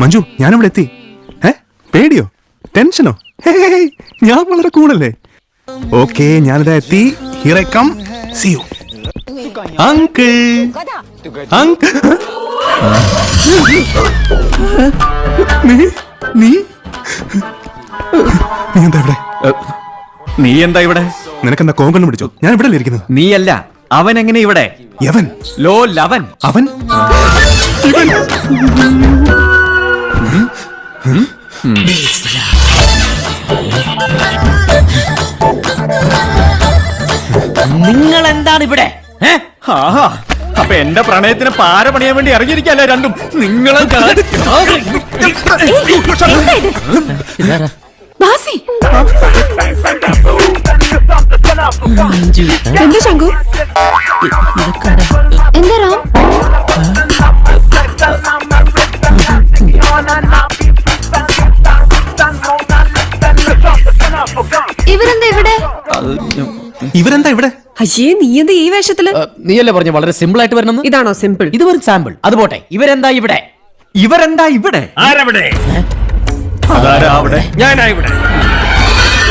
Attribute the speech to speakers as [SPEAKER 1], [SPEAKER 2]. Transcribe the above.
[SPEAKER 1] മഞ്ജു ഞാനിവിടെ എത്തി. പേടിയോ ടെൻഷനോ? ഞാൻ വളരെ കൂളല്ലേ. ഓക്കെ ഞാനിതാ എത്തി. Here I come. See you uncle. Uncle നീ എന്താ ഇവിടെ?
[SPEAKER 2] നീ എന്താ ഇവിടെ?
[SPEAKER 1] നിനക്കെന്താ കോങ്കണ്ണം പിടിച്ചോ? ഞാൻ ഇവിടെ ഇരിക്കുന്നത്.
[SPEAKER 2] നീയല്ല, അവൻ എങ്ങനെ ഇവിടെ?
[SPEAKER 1] യവൻ.
[SPEAKER 2] ലോ ലവൻ.
[SPEAKER 1] അവൻ ഇവൻ.
[SPEAKER 3] നിങ്ങൾ എന്താണ് ഇവിടെ?
[SPEAKER 2] ആഹാ, അപ്പൊ എന്റെ പ്രണയത്തിന് പാര പണിയാൻ വേണ്ടി ഇറങ്ങിയിരിക്കല്ലേ രണ്ടും. നിങ്ങളെ
[SPEAKER 4] എന്താ ശങ്കു? എന്താ റാം? ഇവരെന്താ ഇവിടെ?
[SPEAKER 1] ഇവരെന്താ ഇവിടെ?
[SPEAKER 4] അയ്യേ, നീ എന്താ ഈ വേഷത്തില്?
[SPEAKER 3] നീയല്ലേ പറഞ്ഞു വളരെ സിമ്പിൾ ആയിട്ട് വരണം.
[SPEAKER 4] ഇതാണോ സിമ്പിൾ?
[SPEAKER 3] ഇത് വെറും സാമ്പിൾ. അത് പോട്ടെ, ഇവരെന്താ ഇവിടെ?
[SPEAKER 2] ഇവരെന്താ ഇവിടെ?
[SPEAKER 5] ആരവിടെ?
[SPEAKER 2] അതാരാ അവിടെ?
[SPEAKER 5] ഞാനാ ഇവിടെ.